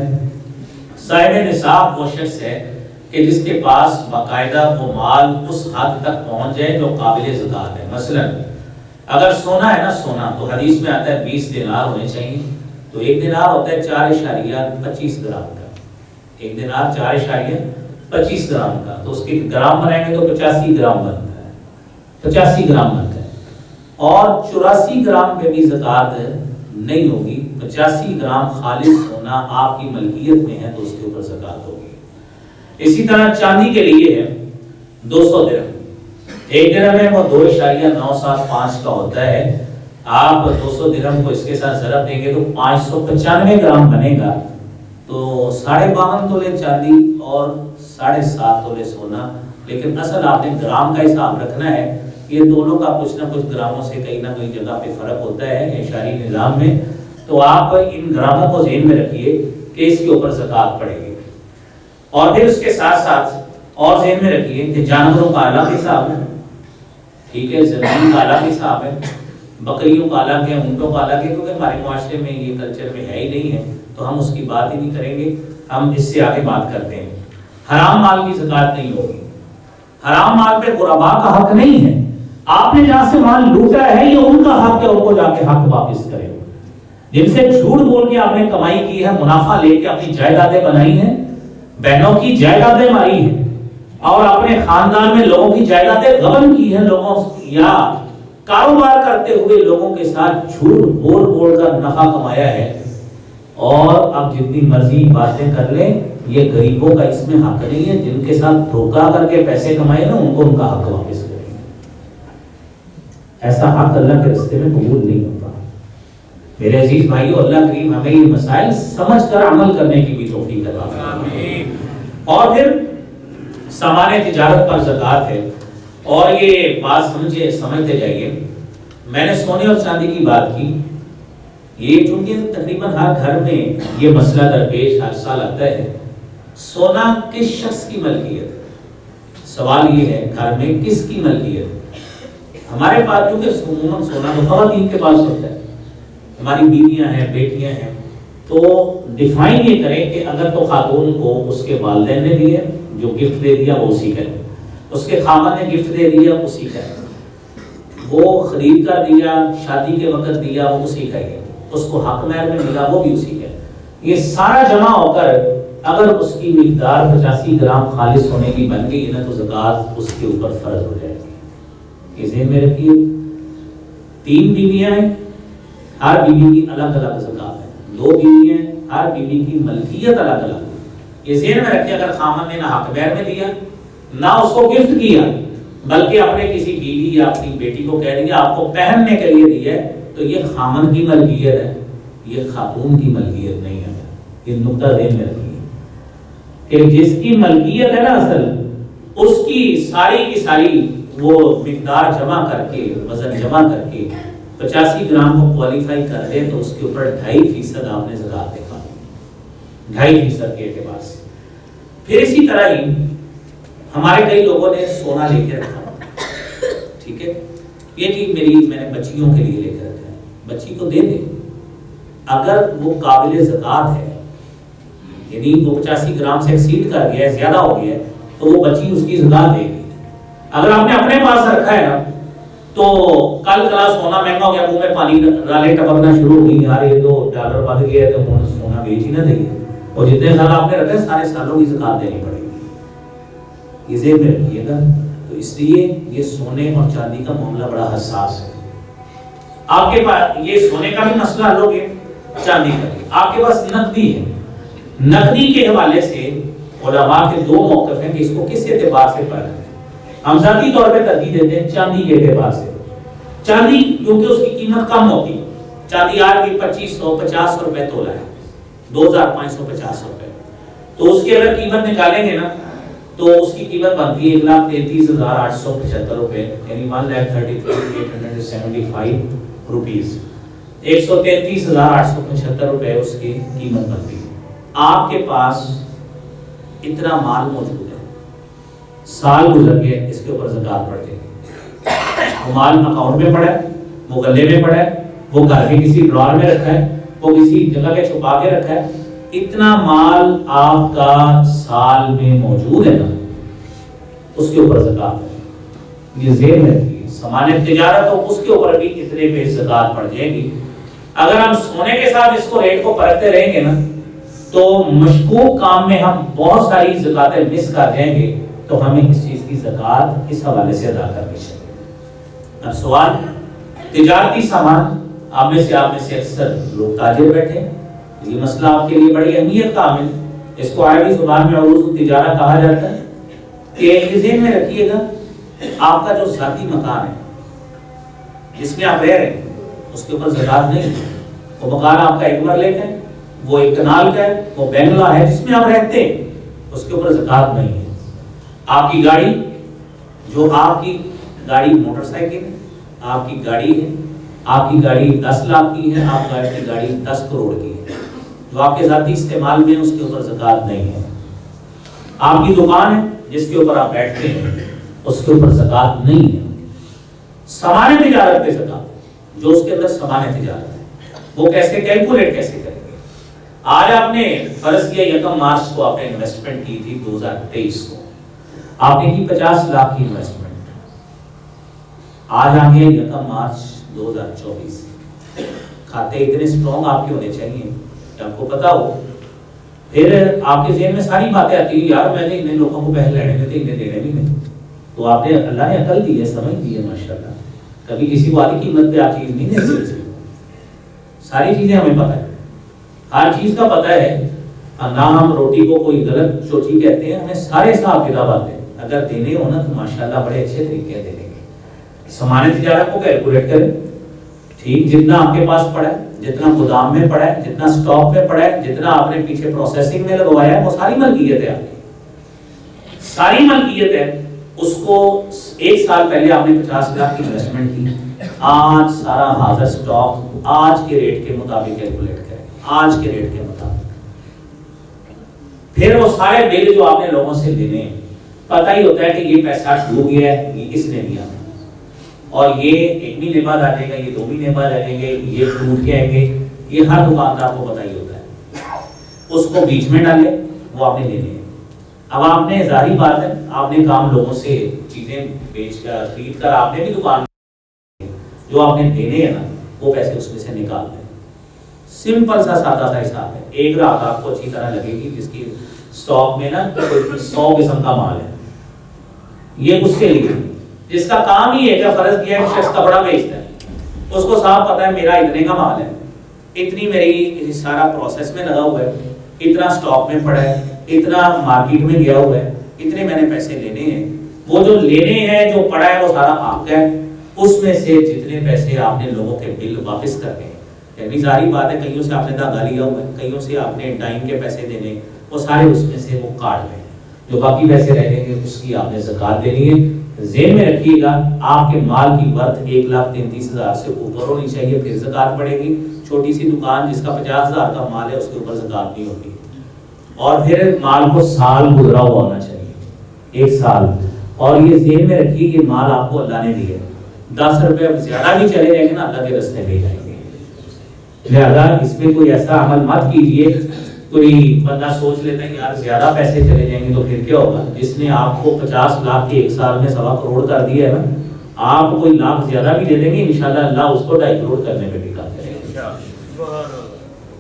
Speaker 1: صاحب نصاب وہ شخص ہے کہ جس کے پاس باقاعدہ وہ مال اس حد تک پہنچ جائے جو قابل زکات ہے۔ مثلا اگر سونا ہے نا، سونا تو حدیث میں آتا ہے 20 دینار ہونے چاہیے، تو ایک دینار ہوتا ہے 4.25 گرام کا، ایک دینار 4.25 گرام کا، تو اس کے گرام بنائیں گے تو 85 گرام بنتا ہے، 85 گرام بنتا ہے۔ اور 84 گرام پہ بھی زکات نہیں ہوگی، 85 گرام خالص سونا آپ کی ملکیت میں ہے تو اس کے اوپر زکات ہوگی۔ اسی طرح چاندی کے لیے ہے 200 درہم، ایک درہم ہے وہ 2.975 کا ہوتا ہے، آپ 200 درہم کو اس کے ساتھ ضرب دیں گے تو 595 گرام بنے گا، تو 52.5 تولے چاندی اور 7.5 تولے سونا۔ لیکن اصل آپ نے گرام کا حساب رکھنا ہے، یہ دونوں کا کچھ نہ کچھ گراموں سے کہیں نہ کہیں جگہ پہ فرق ہوتا ہے اعشاری نظام میں، تو آپ ان گراموں کو ذہن میں رکھیے کہ اس کے اوپر زکات پڑے گی۔ اور پھر اس کے ساتھ ساتھ اور ذہن میں رکھیے کہ جانوروں کا الگ حساب ہے، ٹھیک ہے، زمین کا الگ حساب ہے، بکریوں کا الگ ہے، اونٹوں کا الگ ہے، کیونکہ ہمارے معاشرے میں یہ کلچر میں ہے ہی نہیں ہے تو ہم اس کی بات ہی نہیں کریں گے، ہم اس سے آگے بات کرتے ہیں۔ حرام مال کی زکات نہیں ہوگی، حرام مال پہ غربا کا حق نہیں ہے، آپ نے جہاں سے مال لوٹا ہے یہ ان کا حق ہے، ان کو جا کے حق واپس کرے۔ جن سے جھوٹ بول کے آپ نے کمائی کی ہے، منافع لے کے اپنی جائیدادیں بنائی ہیں، بہنوں کی جائیدادیں ماری ہیں اور اپنے خاندان میں لوگوں کی جائیدادیں غبن کی ہیں، لوگوں یا کاروبار کرتے ہوئے لوگوں کے ساتھ جھوٹ بول بول کر نفع کمایا ہے، اور اب جتنی مرضی باتیں کر لیں، یہ غریبوں کا اس میں حق نہیں ہے۔ جن کے ساتھ دھوکہ کر کے پیسے کمائے نا، ان کو ان کا حق واپس کریں، ایسا حق اللہ کے راستے میں قبول نہیں ہوتا۔ میرے عزیز بھائیو، اللہ کریم ہمیں یہ مسائل سمجھ کر عمل کرنے کی بھی توفیق عطا فرمائے۔ اور پھر سامان تجارت پر زکات ہے، اور یہ بات سمجھتے جائیے، میں نے سونے اور چاندی کی بات کی، یہ چونکہ تقریباً ہر گھر میں یہ مسئلہ درپیش ہر سال آتا ہے، سونا کس شخص کی ملکیت ہے؟ سوال یہ ہے گھر میں کس کی ملکیت ہے؟ ہمارے پاس کیونکہ عموماً سونا تو خواتین کے پاس ہوتا ہے، ہماری بیویاں ہیں، بیٹیاں ہیں، تو ڈیفائن یہ کریں کہ اگر تو خاتون کو اس کے والدین نے دیا، جو گفٹ دے دیا وہ اسی کا ہے، اس کے خامن نے گفٹ دے دیا اسی کا ہے، وہ خرید کر دیا، شادی کے وقت دیا وہ اسی کا ہے، اس کو حق مہر میں ملا وہ بھی اسی کا ہے، یہ سارا جمع ہو کر اگر اس کی مقدار 85 گرام خالص ہونے کی بن گئی نا، تو زکات اس کے اوپر فرض ہو جائے گی۔ یہ ذہن میں رکھیے، 3 بیویاں ہیں، ہر بیوی کی الگ الگ زکات ہے، 2 بیوی ہیں، ہر بیوی کی ملکیت الگ الگ ہے۔ یہ ذہن میں رکھیں، اگر خامن نے نہ حق مہر میں دیا نہ اس کو گفٹ کیا بلکہ اپنے کسی بیوی یا اپنی بیٹی کو کہہ دیا آپ کو پہننے کے لیے دیا ہے تو یہ خامن کی ملکیت ہے، یہ خاتون کی ملکیت نہیں ہے. یہ نقطہ ذہن میں رکھیے کہ جس کی ملکیت ہے نا اصل، اس کی ساری وہ مقدار جمع کر کے، وزن جمع کر کے 85 گرام کو کوالیفائی کر دے تو اس کے اوپر 2.5% آپ نے زکات دیکھا، 2.5% کے اعتبار سے. پھر اسی طرح ہی ہمارے کئی لوگوں نے سونا لے کے رکھا، ٹھیک ہے، یہ جی میں نے بچیوں کے لیے لے کے رکھا ہے، بچی کو دے دے. اگر وہ قابل زکات ہے، یعنی وہ 85 گرام سے ایکسیڈ کر گیا ہے، زیادہ ہو گیا ہے، تو وہ بچی اس کی زکات دے گی. اگر آپ نے اپنے پاس رکھا ہے نا تو کل کلا سونا مہنگا ہو گیا، منہ میں پانی ڈالے ٹپکنا شروع ہو گئی، یار یہ تو ڈالر بڑھ گیا ہے تو سونا بیچ ہی نہ دیں گے، اور جتنے سال آپ نے رکھے سارے سالوں کی زکات دینی پڑے گی. یہ ذہن میں رکھیے گا. تو اس لیے یہ سونے اور چاندی کا معاملہ بڑا حساس ہے. آپ کے پاس یہ سونے کا بھی مسئلہ حل ہو گیا، چاندی کا بھی. آپ کے پاس نقدی ہے، نقدی کے حوالے سے علماء کے دو موقف ہیں کہ اس کو کس اعتبار سے پڑھنا ہے. ہم ذاتی طور پہ ترجیح دیتے ہیں چاندی کے اعتبار سے. چاندی کیونکہ اس کی قیمت کم ہوتی ہے، چاندی آج بھی 2550 روپے تولہ ہے، 2550 روپے. تو اس کی اگر قیمت نکالیں گے نا تو اس کی قیمت بنتی ہے 1,33,875 روپے، یعنی 1,33,875 روپیز. 133,875 روپے اس کی قیمت بنتی ہے. آپ کے پاس اتنا مال موجود ہے، سال گزر گئے، اس کے اوپر زکات پڑ جائے گی. وہ مال اکاؤنٹ میں پڑا ہے، وہ گلے میں پڑا ہے، وہ گھر کے کسی ڈرار میں رکھا ہے، وہ کسی جگہ کے چھپا کے رکھا ہے. اتنا مال آپ کا سال میں موجود ہے نا، اس کے اوپر زکات ہے. یہ ذہن میں رکھیے. سامان تجارت ہو اس کے اوپر بھی اتنے پہ زکات پڑ جائے گی. اگر ہم سونے کے ساتھ اس کو ریٹ کو پرکھتے رہیں گے نا تو مشکوک کام میں ہم بہت ساری زکاتیں مس کر جائیں گے. تو ہمیں اس چیز کی زکات اس حوالے سے ادا کرنی چاہیے. اب سوال، تجارتی سامان، آپ میں سے اکثر لوگ تاجر بیٹھے ہیں، یہ مسئلہ آپ کے لیے بڑی اہمیت کا عامل. اس کو عربی زبان میں عروض التجارہ کہا جاتا ہے. کہ یہ ذہن میں رکھیے گا، آپ کا جو ذاتی مکان ہے جس میں آپ رہ رہے ہیں اس کے اوپر زکات نہیں ہے. وہ مکان آپ کا 1 مرلے کا ہے، وہ 1 کنال کا ہے، وہ بنگلہ ہے جس میں آپ رہتے ہیں، اس کے اوپر زکات نہیں ہے. آپ کی گاڑی، جو آپ کی گاڑی موٹر سائیکل ہے، آپ کی گاڑی ہے، آپ کی گاڑی 10 لاکھ کی ہے، آپ کی گاڑی 10 کروڑ کی ہے، جو آپ کے ذاتی استعمال میں اس کے اوپر زکات نہیں ہے. آپ کی دکان ہے جس کے اوپر آپ بیٹھتے ہیں، اس کے اوپر زکات نہیں ہے. سامان تجارت پہ زکات، جو اس کے اندر سامان تجارت ہے، وہ کیسے کیلکولیٹ کیسے کریں گے. آج آپ نے فرض کیا 1 مارچ کو آپ نے انویسٹمنٹ کی تھی 2023 کو، آپ نے کی 50 لاکھ کی انویسٹمنٹ. آج آگے 1 مارچ 2024، کھاتے اتنے سٹرونگ آپ کے ہونے چاہیے کہ آپ کو پتا ہو. پھر آپ کے ذہن میں ساری باتیں آتی ہیں، یار میں نے اتنے لوگوں کو پہلے لینے میں تھے، انہیں دینے بھی نہیں. تو آپ نے، اللہ نے عقل دی ہے، سمجھ دی ہے ماشاءاللہ. کبھی کسی کو آدھی قیمت پہ آپ چیز نہیں دیتے. ساری چیزیں ہمیں پتہ ہے، ہر چیز کا پتہ ہے. نہ ہم روٹی کو کوئی غلط چوٹی کہتے ہیں، ہمیں سارے حساب کتاب آتے ہیں. اگر دینے ہو نا تو ماشاءاللہ بڑے اچھے طریقے سے دے دیں گے. سامان تجارت کو کیلکولیٹ کریں، ٹھیک، جتنا آپ کے پاس پڑا ہے، جتنا گودام میں پڑا ہے، جتنا سٹاک میں پڑا ہے، جتنا آپ نے پیچھے پروسیسنگ میں لگوایا ہے، وہ ساری ملکیت ہے آپ کی، ساری ملکیت ہے. اس کو 1 سال پہلے آپ نے 50 لاکھ کی انویسٹمنٹ کی، آج سارا حاضر سٹاک آج کے ریٹ کے مطابق کیلکولیٹ کریں، آج کے ریٹ کے مطابق. پھر وہ سارے بل جو آپ نے لوگوں سے لینے ہیں، پتہ ہی ہوتا ہے کہ یہ پیسہ ڈوب گیا ہے، یہ کس نے دیا، اور یہ 1 مہینے بعد آ جائے گا، یہ 2 مہینے بعد آ جائیں گے، یہ ٹوٹ کے آئیں گے. یہ ہر دکاندار کو پتہ ہی ہوتا ہے. اس کو بیچ میں ڈالے، وہ آپ نے لینے ہیں. اب آپ نے، ظاہری بات ہے، آپ نے کام لوگوں سے چیزیں بیچ کر خرید کر آپ نے بھی دکان جو آپ نے دینے ہیں نا وہ پیسے اس میں سے نکال دیں. سمپل سا سادہ سا حساب ہے. ایک رات آپ کو اچھی طرح لگے گی جس کی سٹاک میں نا 100 قسم کا مال ہے. یہ اس کے لیے جس کا کام ہی ہے کہ فرض کیا ہے شخص کپڑا بیچتا ہے، اس کو صاف پتا ہے میرا اتنے کا مال ہے، اتنی میری سارا پروسیس میں لگا ہوا ہے، اتنا سٹاک میں پڑا ہے، اتنا مارکیٹ میں گیا ہوا ہے، اتنے میں نے پیسے لینے ہیں. وہ جو لینے ہیں جو پڑا ہے وہ سارا آپ کا ہے. اس میں سے جتنے پیسے آپ نے لوگوں کے بل واپس کرنے ہیں, یعنی ظاہری بات ہے کئیوں سے آپ نے دھاگا لیا ہوا ہے, کئیوں سے آپ نے ٹائم کے پیسے دینے, وہ سارے اس میں سے وہ کاٹ لیں. جو باقی پیسے رہیں گے اس کی آپ نے زکات دینی ہے. ذہن میں رکھیے گا آپ کے مال کی ورتھ 1,33,000 سے اوپر ہونی چاہیے, پھر زکات پڑے گی. چھوٹی سی دکان جس کا 50,000 کا مال ہے اس کے اوپر زکات نہیں ہوتی. اور پھر مال کو سال گزرا ہوا ہونا چاہیے, 1 سال. اور یہ ذہن میں رکھیے یہ مال آپ کو اللہ نے دیا ہے, 10 روپے زیادہ بھی چلے جائیں گے نا اللہ کے راستے میں جائیں گے. لہذا اس میں کوئی ایسا عمل مت کیجیے. کوئی بندہ سوچ لیتا ہے یار زیادہ پیسے چلے جائیں گے تو پھر کیا ہوگا. جس نے آپ کو 50 لاکھ کے 1 سال میں 1.25 کروڑ کر دیا ہے نا, آپ کوئی لاکھ زیادہ بھی دے دیں گے انشاءاللہ اللہ اس کو 2.5 کروڑ کرنے میں بھی کام کرے گا.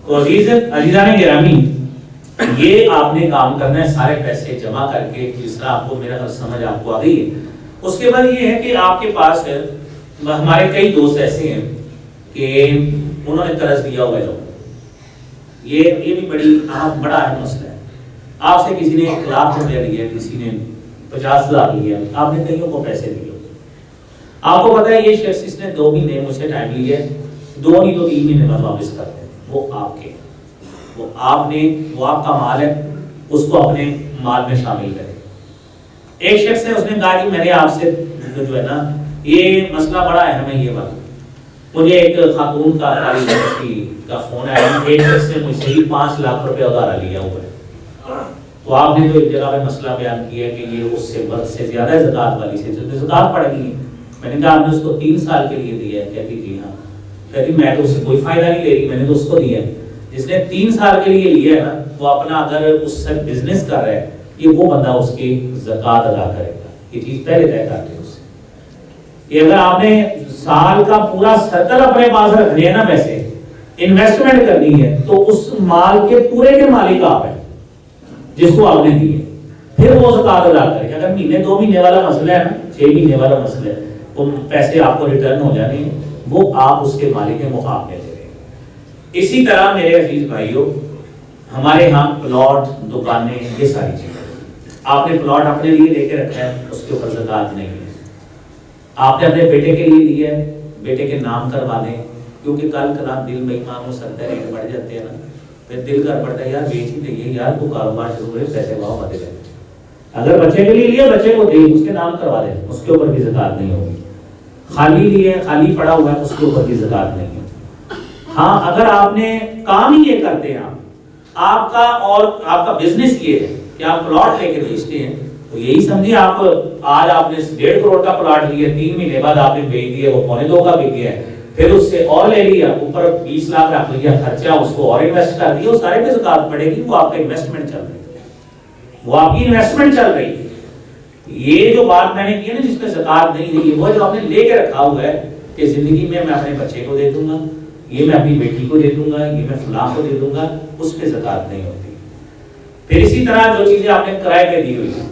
Speaker 1: تو عزیزان گرامی, یہ آپ نے کام کرنا ہے سارے پیسے جمع کر کے, جس طرح آپ کو میرا سمجھ آپ کو آ گئی ہے. اس کے بعد یہ ہے کہ آپ کے پاس ہمارے کئی دوست ایسے ہیں کہ انہوں نے قرض دیا ہوا ہے لوگوں. یہ بھی بڑا اہم مسئلہ ہے. آپ سے کسی نے 1 لاکھ روپیہ لیا, کسی نے 50,000 لیا, آپ نے کئیوں کو پیسے دیے. آپ کو پتا ہے یہ شخص اس نے 2 مہینے مجھ سے ٹائم لیا ہے, 2 نہیں تو 3 مہینے بعد واپس کر دیں. وہ آپ کے, وہ آپ کا مال ہے, اس کو اپنے مال میں شامل کریں. ایک شخص ہے, اس نے کہا کہ میں نے آپ سے جو ہے نا یہ مسئلہ بڑا اہم ہے. یہ بات مجھے ایک خاتون کا فون آیا, ایک شخص نے مجھ سے 5 لاکھ روپے ادھار لیا ہوا ہے. تو آپ نے تو ایک جگہ پہ مسئلہ بیان کیا کہ یہ اس سے ورث سے زیادہ ہے زکات والی سے, جو زکات پڑ گئی. میں نے کہا آپ نے اس کو 3 سال کے لیے دیا ہے. کہتی جی ہاں. کہتی میں تو اس سے کوئی فائدہ نہیں لے رہی, میں نے تو اس کو دیا ہے. جس نے 3 سال کے لیے لیا ہے نا, وہ اپنا اگر اس سے بزنس کر رہا ہے, یہ وہ بندہ اس کی زکات ادا کرے گا. یہ چیز پہلے طے کرتے ہیں اس سے. یہ اگر آپ نے سال کا پورا سرکل اپنے پاس رکھنے ہیں نا, پیسے انویسٹمنٹ کرنی ہے, تو اس مال کے پورے کے مالک آپ ہیں جس کو آپ نے دیے. پھر وہ زکات ادا کرے. اگر مہینے 2 مہینے والا مسئلہ ہے نا, 6 مہینے والا مسئلہ ہے, وہ پیسے آپ کو ریٹرن ہو جانے ہیں, وہ آپ اس کے مالک کے مقابلے دے رہے ہیں. اسی طرح میرے عزیز بھائیوں, ہمارے ہاں پلاٹ, دکانیں, یہ ساری چیزیں آپ نے پلاٹ اپنے لیے لے کے رکھا ہے, اس کے اوپر زکات نہیں ہے. آپ نے اپنے بیٹے کے لیے لیا ہے, بیٹے کے نام کروا دیں, کیونکہ کل کلام دل میں ایمان ہو سکتا ہے, ریٹ بڑھ جاتے ہیں نا, پھر دل کر پڑتا ہے یار بیچ ہی دئیے یار, وہ کاروبار شروع ہے, پیسے بھاؤ بڑھے جائیں. اگر بچے کے لیے لیا, بچے کو دے, اس کے نام کروا دیں, اس کے اوپر بھی زکات نہیں ہوگی. خالی لیے, خالی پڑا ہوا ہے, اس کے اوپر بھی زکات نہیں ہے. ہاں اگر آپ نے کام ہی یہ کرتے ہیں, آپ کا اور آپ کا بزنس یہ ہے کہ آپ پلاٹ لے کے بیچتے ہیں, تو یہی سمجھے آپ آج آپ نے 1.5 کروڑ کا پلاٹ لیا, 3 مہینے بعد آپ نے بیچ دیا, وہ 2.25 کا بک گیا ہے, پھر اس سے اور لے لیا, اوپر 20 لاکھ رکھ لیا خرچہ, اس کو اور انویسٹ کر دیا, وہ سارے پہ زکات پڑے گی. وہ آپ کا انویسٹمنٹ چل رہی ہے, وہ آپ کی انویسٹمنٹ چل رہی ہے. یہ جو بات میں نے کی نا جس پہ زکات نہیں ہے, یہ وہ جو آپ نے لے کے رکھا ہوا ہے کہ زندگی میں اپنے بچے کو دے دوں گا, یہ میں اپنی بیٹی کو دے دوں گا, یہ میں فلاں کو دے دوں گا, اس پہ زکات نہیں ہوتی. پھر اسی طرح جو چیزیں آپ نے کرائے پہ دی ہوئی ہیں,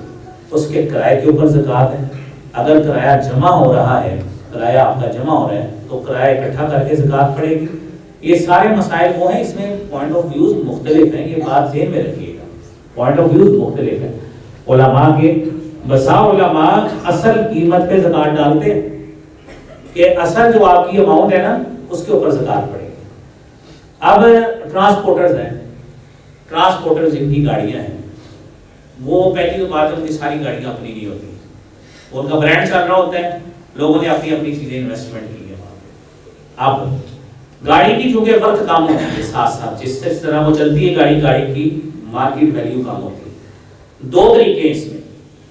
Speaker 1: اس کے کرائے کے اوپر زکات ہے. اگر کرایہ جمع ہو رہا ہے, کرایہ آپ کا جمع ہو رہا ہے, تو کرایہ اکٹھا کر کے زکات پڑے گی. یہ سارے مسائل وہ ہیں, اس میں پوائنٹ آف ویوز مختلف ہیں, یہ بات ذہن میں رکھیے گا, پوائنٹ آف ویوز مختلف ہیں. علماء کے بسا علماء اصل قیمت پہ زکات ڈالتے ہیں کہ اصل جو آپ کی اماؤنٹ ہے نا اس کے اوپر زکات پڑے گی. اب ٹرانسپورٹرز ہیں, ٹرانسپورٹرز جن کی گاڑیاں ہیں, وہ پہلی تو بات ہے ان کی ساری گاڑیاں اپنی نہیں ہوتی, ان کا برانڈ چل رہا ہوتا ہے, لوگوں نے اپنی اپنی چیزیں انویسٹمنٹ کی ہے وہاں پہ. اب گاڑی کی چونکہ ورتھ کم ہوتی ہے, ساتھ ساتھ جس طرح وہ چلتی ہے گاڑی کی مارکیٹ ویلیو کم ہوتی ہے. 2 طریقے اس میں,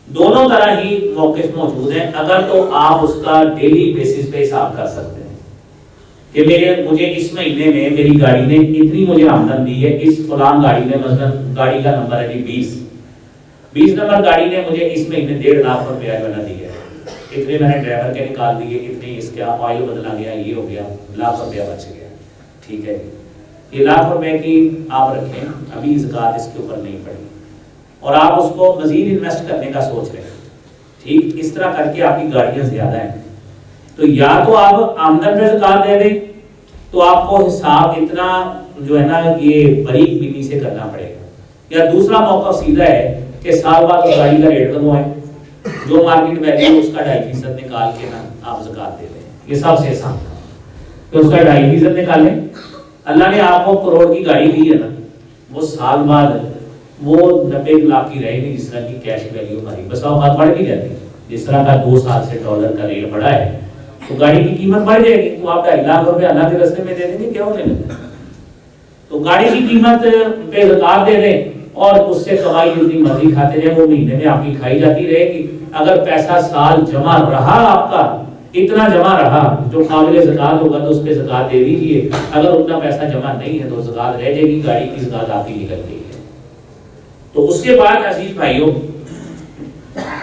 Speaker 1: دونوں طرح ہی موقف موجود ہیں. اگر تو آپ اس کا ڈیلی بیسس پہ حساب کر سکتے ہیں کہ مجھے اس مہینے میں میری گاڑی نے اتنی مجھے آمدن دی ہے, اس فلان گاڑی نے, مثلا گاڑی کا نمبر ہے جی 20 نمبر گاڑی نے مجھے اس مہینے 1.5 لاکھ روپیہ بنا دیا ہے, اتنے میں نے ڈرائیور کے نکال دیے, اتنے اس کا آئل بدلا گیا, یہ ہو گیا, 1 لاکھ روپیہ بچ گیا. ٹھیک ہے, یہ 1 لاکھ روپے کی آپ رکھیں, ابھی زکات اس کے اوپر نہیں پڑی, اور آپ اس کو مزید انویسٹ کرنے کا سوچ رہے ہیں. ٹھیک, اس طرح کر کے آپ کی گاڑیاں زیادہ ہیں, تو یا تو آپ آمدن پہ زکات دے دیں, تو آپ کو حساب اتنا جو ہے نا یہ باریک بینی سے کرنا پڑے گا. یا دوسرا موقع سیدھا ہے کہ کہ سال بعد اس گاڑی کا ریٹ بنوائیں، جو مارکیٹ ویلیو اس کا 2.5% نکال کے نا آپ زکات دے دیں۔ یہ سب سے آسان کہ اس کا 2.5% نکالیں۔ اللہ نے آپ کو کروڑ کی گاڑی دی ہے نا، وہ سال بعد وہ 90 لاکھ کی رہے گی جس طرح کی کیش ویلیو ہماری بس اوقات بڑھ بھی جاتی ہے۔ جس طرح کا 2 سال سے ڈالر کا ریٹ بڑھا ہے تو گاڑی کی قیمت بڑھ جائے گی، تو آپ 2.5 لاکھ روپے اللہ کے راستے میں دے دیں گے، کیا ہونے لگا؟ تو گاڑی کی قیمت پہ زکات دے دیں اور اس سے کمائی جتنی مرضی کھاتے رہیں، وہ مہینے میں آپ کی کھائی جاتی رہے گی۔ اگر پیسہ سال جمع رہا آپ کا، اتنا جمع رہا جو قابل زکات ہوگا تو اس پہ زکات دے دیجیے، اگر اتنا پیسہ جمع نہیں ہے تو زکات رہ جائے گی، گاڑی کی زکات آپ کی نکل گئی ہے۔ تو اس کے بعد عزیز بھائیوں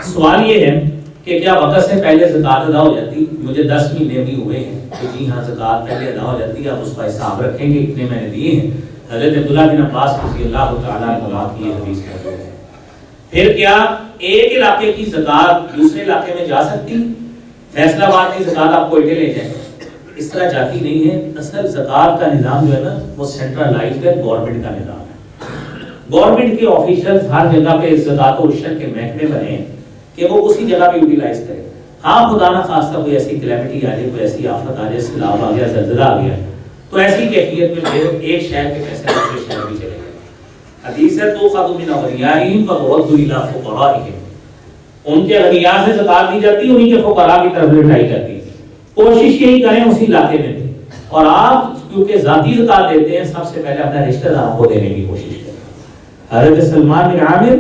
Speaker 1: سوال یہ ہے کہ کیا وقت سے پہلے زکات ادا ہو جاتی؟ مجھے 10 مہینے بھی ہوئے ہیں کہ جی ہاں زکات پہلے ادا ہو جاتی ہے، آپ اس کا حساب رکھیں گے اتنے میں نے دیے ہیں۔ حضرت عبداللہ بن عباس رضی اللہ تعالیٰ عنہ کی یہ حدیث موجود ہے۔ پھر کیا ایک علاقے کی زکات دوسرے علاقے میں جا سکتی؟ فیصلہ آباد کی زکات آپ کوئٹے لے جائیں، اس طرح جاتی نہیں ہے۔ اصل زکات کا نظام جو ہے نا وہ سینٹرلائزڈ ہے، گورنمنٹ کا نظام ہے۔ گورنمنٹ کے آفیشلز ہر جگہ پہ زکات و عشر کے محکمے بنے ہیں کہ وہ اسی جگہ پہ یوٹیلائز کریں۔ ہاں خدا نہ خواستہ کوئی ایسی کلیمٹی آ جائے، کوئی ایسی آفت آ جائے، سیلاب آ گیا، زلزلہ آ گیا، تو ایسی کیفیت میں پھر ایک شہر کے پیسے دوسرے شہر بھی چلے گئے۔ حدیث ہے تؤخذ من اغنیائہم فترد الی فقرائہم، ان کے اغنیاء سے زکات دی جاتی ہے، انہی کے فقراء کی طرف لٹائی جاتی ہے۔ کوشش یہی کریں اسی علاقے میں دیں، اور آپ کیونکہ ذاتی زکات دیتے ہیں سب سے پہلے اپنے رشتہ داروں کو دینے کی کوشش کریں۔ حضرت سلمان بن عامر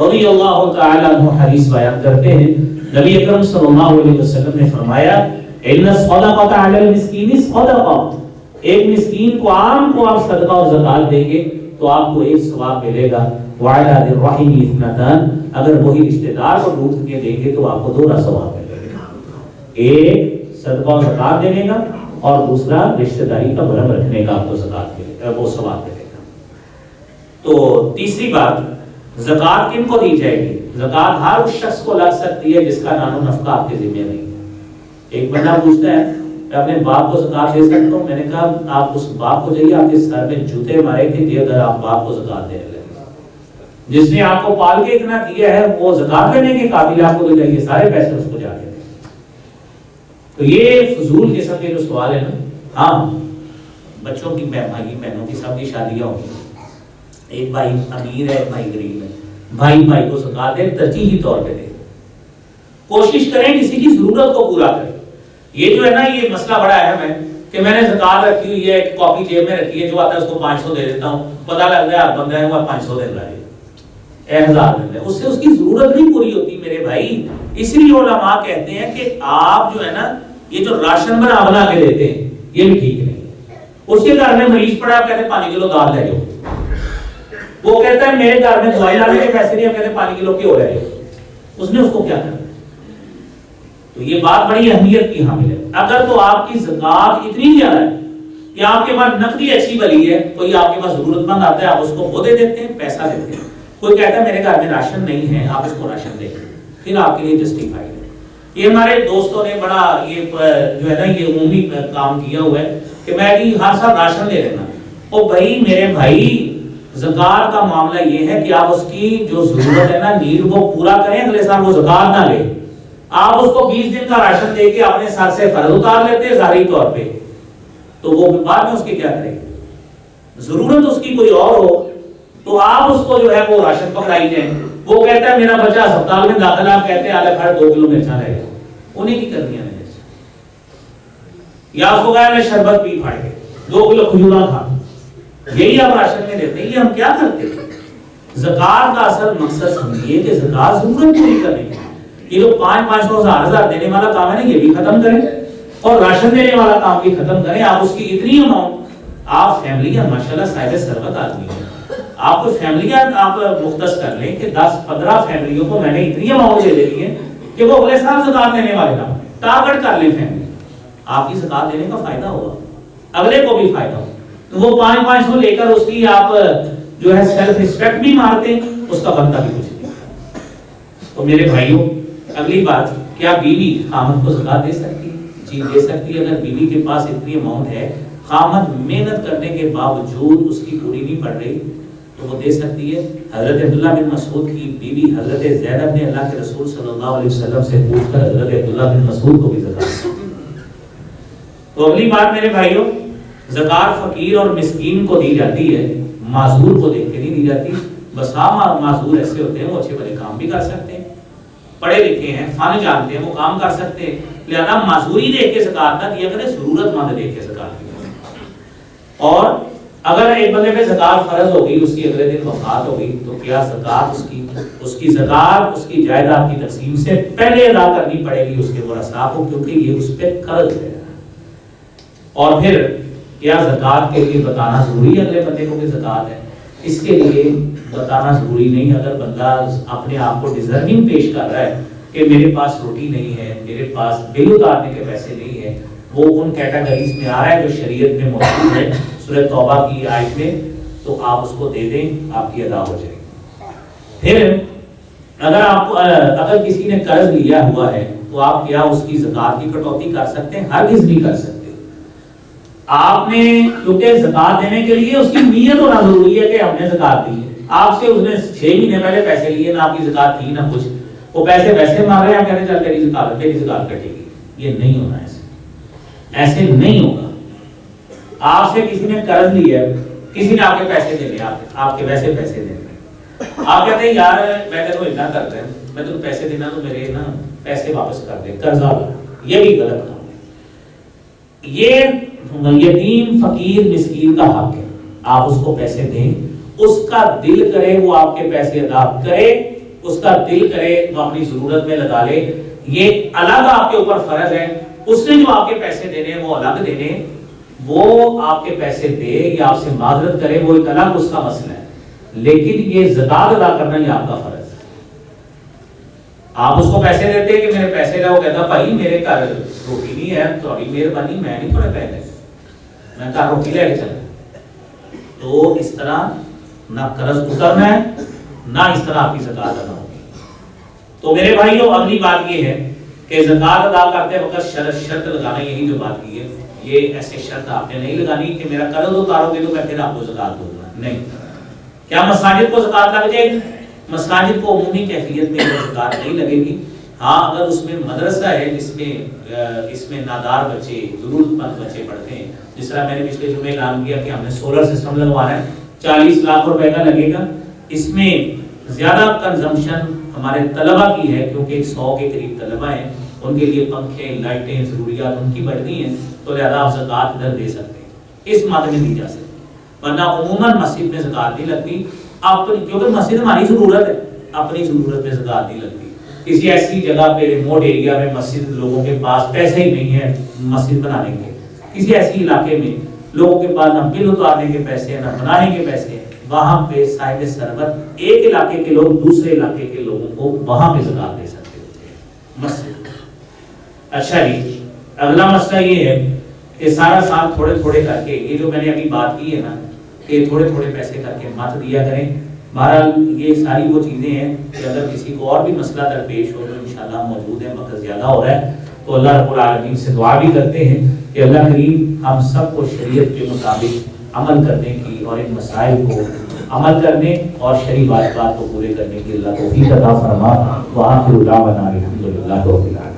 Speaker 1: رضی اللہ تعالی عنہ حدیث بیان کرتے ہیں، نبی اکرم صلی اللہ علیہ وسلم نے فرمایا ان الصدقۃ علی المسکین صدقہ، ایک مسکین کو عام کو آپ صدقہ اور زکات دیں گے تو آپ کو ایک ثواب ملے گا، وعلی ذی الرحم اثنتان، اگر وہی رشتہ دار کو ڈھونڈ کے دیں گے تو آپ کو 2 ثواب ملے گا، ایک صدقہ اور زکات دینے کا اور دوسرا رشتہ داری کا برم رکھنے کا آپ کو زکات ملے گا، وہ ثواب ملے گا۔ تو تیسری بات، زکات کن کو دی جائے گی؟ زکات ہر اس شخص کو لگ سکتی ہے جس کا نان و نفقہ آپ کے ذمہ نہیں ہے۔ ایک بندہ پوچھتا ہے میں اپنے باپ کو زکات دے سکتا ہوں؟ میں نے کہا آپ اس باپ کو جائیے، آپ کے سر میں جوتے مارے تھے کہ اگر آپ باپ کو زکات دینے لگے، جس نے آپ کو پال کے اتنا کیا ہے وہ زکات دینے کے قابل، آپ کو تو جائیے سارے پیسے اس کو جا کے دیں۔ تو یہ فضول قسم کے جو سوال ہے نا، ہاں بچوں کی بھائی بہنوں کی سب کی شادیاں ہوگی، ایک بھائی امیر ہے ایک بھائی غریب ہے، بھائی کو زکات دے، ترجیحی طور پہ دے، کوشش کریں کسی کی ضرورت کو پورا کریں۔ یہ جو ہے نا یہ مسئلہ بڑا اہم ہے کہ میں نے زکات رکھی ہوئی ہے، ایک کاپی جیب میں رکھی ہے، جو آتا ہے اس کو 500 دے دیتا ہوں، پتہ لگ گیا آپ بندہ ہے وہ 500 دے رہا ہے، 1000 دے رہا ہے، اس سے اس کی ضرورت نہیں پوری ہوتی میرے بھائی۔ اس لیے علماء کہتے ہیں کہ آپ جو ہے نا یہ جو راشن بنا کے دیتے ہیں یہ بھی ٹھیک نہیں۔ اس کے گھر میں مریض پڑا، آپ کہتے ہیں 5 کلو دال لے جاؤ، وہ کہتا ہے میرے گھر میں دوائی لانے کے پیسے نہیں، ہم کہتے ہیں 5 کلو گھی لے جاؤ، اس نے اس کو کیا کرنا؟ تو یہ بات بڑی اہمیت کی حامل ہے۔ اگر تو آپ کی زکات اتنی زیادہ ہے کہ آپ کے پاس نقدی اچھی بلی ہے، کوئی آپ کے پاس ضرورت مند آتا ہے آپ اس کو وہ دے دیتے ہیں، پیسہ دیتے ہیں، کوئی کہتا ہے میرے گھر میں راشن نہیں ہے آپ اس کو راشن دیں، پھر آپ کے لیے جسٹیفائڈ ہے۔ یہ ہمارے دوستوں نے بڑا یہ جو ہے نا یہ عمومی کام کیا ہوا ہے کہ میں بھی ہر سال راشن لے لینا۔ او بھائی میرے بھائی، زکات کا معاملہ یہ ہے کہ آپ اس کی جو ضرورت ہے نا نیڈ وہ پورا کریں، اگلے سال وہ زکات نہ لے۔ آپ اس کو 20 دن کا راشن دے کے اپنے سر سے فرض اتار لیتے ہیں ظاہری طور پہ، تو وہ بعد میں اس کی کیا کرے گا؟ ضرورت اس کی کوئی اور ہو تو آپ اس کو جو ہے وہ راشن پکڑائی جائیں۔ وہ کہتا ہے میرا بچہ ہسپتال میں داخل ہے، آپ کہتے ہیں آلے کھڑ 2 کلو مرچاں لے گا، انہیں کی کرنی ہے مرچ، یا اس کو کہا میں شربت پی پھاڑ کے 2 کلو کھجورا کھا، یہی آپ راشن میں دیتے ہیں۔ یہ ہم کیا کرتے ہیں؟ زکات کا اصل مقصد سمجھیے کہ زکات ضرورت پوری کرنے کی، یہ جو 500 1000 دینے والا کام ہے نا یہ بھی ختم کریں، اور راشن دینے والا کام بھی ختم کریں۔ آپ اس کی اتنی اماؤنٹ، آپ فیملیاں ماشاءاللہ صاحب ثروت آدمی ہیں، آپ کو فیملیاں آپ مختص کر لیں کہ 10-15 فیملیوں کو میں نے اتنی اماؤنٹ دے دینی ہے کہ وہ اگلے سال زکات دینے والے نہ ٹارگٹ کر لیں فیملی، آپ کی زکات دینے کا فائدہ ہوگا، اگلے کو بھی فائدہ ہوگا۔ تو وہ 500 لے کر اس کی آپ جو ہے سیلف ریسپیکٹ بھی مارتے ہیں، اس کا بنتا بھی کچھ نہیں۔ تو میرے بھائیوں اگلی بات، کیا بیوی خامد کو زکات دے سکتی ہے؟ جی دے سکتی ہے۔ اگر بیوی کے پاس اتنی اماؤنٹ ہے، خامد محنت کرنے کے باوجود اس کی پوری نہیں پڑ رہی، تو وہ دے سکتی ہے۔ حضرت عبداللہ بن مسعود کی بیوی حضرت زینب نے اللہ کے رسول صلی اللہ علیہ وسلم سے پوچھ کر حضرت عبداللہ بن مسعود کو بھی زکات دی۔ تو اگلی بات میرے بھائیوں، زکات فقیر اور مسکین کو دی جاتی ہے، معذور کو دیکھ کے نہیں دی جاتی۔ بسا معذور ایسے ہوتے ہیں وہ اچھے بڑے کام بھی کر سکتے ہیں، پڑھے لکھے ہیں، فن جانتے ہیں، وہ کام کر سکتے ہیں، لہذا معذوری دیکھ کے زکات نہ دیا کرے، ضرورت مند دیکھ کے زکات دیا کرے۔ اور اگر ایک بندے پہ زکات فرض ہو گئی، اس کی اگلے دن وفات ہو گئی، تو کیا زکات اس کی زکات اس کی جائیداد کی تقسیم سے پہلے ادا کرنی پڑے گی اس کے ورثاء کو، کیونکہ یہ اس پہ قرض ہے۔ اور پھر کیا زکات کے لیے بتانا ضروری ہے اگلے بندے کو کہ زکات ہے؟ اس کے لیے بتانا ضروری نہیں۔ اگر بندہ اپنے آپ کو ڈیزرونگ پیش کر رہا ہے کہ میرے پاس روٹی نہیں ہے، میرے پاس بل اتارنے کے پیسے نہیں ہیں، وہ ان کیٹیگریز میں آ رہا ہے جو شریعت میں موجود ہے سورہ توبہ کی آیت میں، تو آپ اس کو دے دیں، آپ کی ادا ہو جائے گی۔ پھر اگر کسی نے قرض لیا ہوا ہے تو آپ کیا اس کی زکات کی کٹوتی کر سکتے ہیں؟ ہرگز نہیں کر سکتے۔ آپ نے کیونکہ زکات دینے کے لیے اس کی نیت ہونا ضروری ہے کہ ہم نے زکات دی ہے۔ آپ سے اس نے 6 مہینے پہلے پیسے لیے، نہ آپ کی زکات تھی نہ کچھ، وہ پیسے ویسے مانگ رہے ہیں، آپ کہتے ہیں چل تیری زکات کٹے گی۔ یہ نہیں ہونا، ایسے نہیں ہوگا۔ آپ سے کسی نے قرض لیا ہے، کسی نے آپ کے پیسے دینے، آپ کے ویسے پیسے دینے، آپ کہتے ہیں یار میں تیرے کو اتنا کرتا ہے، میں تمہیں پیسے دینا تو میرے نا پیسے واپس کر دے، قرضہ لا۔ یہ بھی غلط کام ہے۔ یہ یتیم فقیر مسکین کا حق ہے، آپ اس کو پیسے دیں، اس کا دل کرے وہ آپ کے پیسے ادا کرے، اس کا دل کرے وہ اپنی ضرورت میں لگا لے، یہ الگ آپ کے اوپر فرض ہے۔ اس نے جو آپ کے پیسے دینے وہ الگ دینے، وہ آپ کے پیسے دے یا آپ سے معذرت کرے، وہ ایک الگ اس کا مسئلہ ہے، لیکن یہ زکات ادا کرنا یہ آپ کا فرض ہے۔ آپ اس کو پیسے دیتے کہ میرے پیسے کا، وہ کہتا بھائی میرے گھر روٹی نہیں ہے، تھوڑی مہربانی، میں نہیں تھوڑے پیسے، میں گھر روٹی لے کے چلا۔ تو اس طرح نہ قرض اترنا ہے، نہ اس طرح آپ کی زکات ادا ہوگی۔ تو میرے بھائیوں اگلی بات یہ ہے کہ زکات ادا کرتے وقت شرط لگانا، یہی جو بات کی ہے، یہ ایسے شرط آپ نے نہیں لگانی کہ میرا قرض اتارو گے تو میں پھر آپ کو زکات دوں گا، نہیں۔ کیا مساجد کو زکات لگ جائے گی؟ مساجد کو عمومی کیفیت میں زکات نہیں لگے گی۔ ہاں اگر اس میں مدرسہ ہے جس میں نادار بچے، ضرورت مند بچے پڑھتے ہیں، جس طرح میں نے پچھلے جمعے اعلان کیا کہ ہم نے سولر سسٹم لگوانا ہے، 40 لاکھ روپے کا لگے گا۔ اس میں زیادہ کنزمپشن ہمارے طلبہ کی ہے، کیونکہ 100 کے قریب طلبہ ہیں، ان کے لیے پنکھے، لائٹیں، ضروریات ان کی بڑھتی ہیں، تو لہذا آپ زکات ادھر دے سکتے ہیں، اس مد میں دی جا سکتی ہے، ورنہ عموماً مسجد میں زکات نہیں لگتی، کیونکہ مسجد ہماری ضرورت ہے، اپنی ضرورت میں زکات نہیں لگتی۔ کسی ایسی جگہ پہ ریموٹ ایریا میں مسجد، لوگوں کے پاس پیسے ہی نہیں ہیں مسجد بنانے کے، کسی ایسی علاقے میں لوگوں کے پاس نہ بل اتارنے کے پیسے ہیں، نہ بنانے کے پیسے ہیں، وہاں پہ صاحب سربت ایک علاقے کے لوگ دوسرے علاقے کے لوگوں کو وہاں پہ زکات دے سکتے ہوتے ہیں مسجد۔ اچھا جی، اگلا مسئلہ یہ ہے کہ سارا سال تھوڑے تھوڑے کر کے، یہ جو میں نے ابھی بات کی ہے نا کہ تھوڑے تھوڑے پیسے کر کے مت دیا کریں۔ بہرحال یہ ساری وہ چیزیں ہیں کہ اگر کسی کو اور بھی مسئلہ درپیش ہو تو انشاءاللہ موجود ہے، وقت زیادہ ہو رہا ہے تو اللہ رب العالمین سے دعا بھی کرتے ہیں کہ اللہ کریم ہم سب کو شریعت کے مطابق عمل کرنے کی اور ان مسائل کو عمل کرنے اور شرعی واجبات کو پورے کرنے کی اللہ توفیق عطا فرما۔ وآخر دعوانا الحمدللہ رب العالمین۔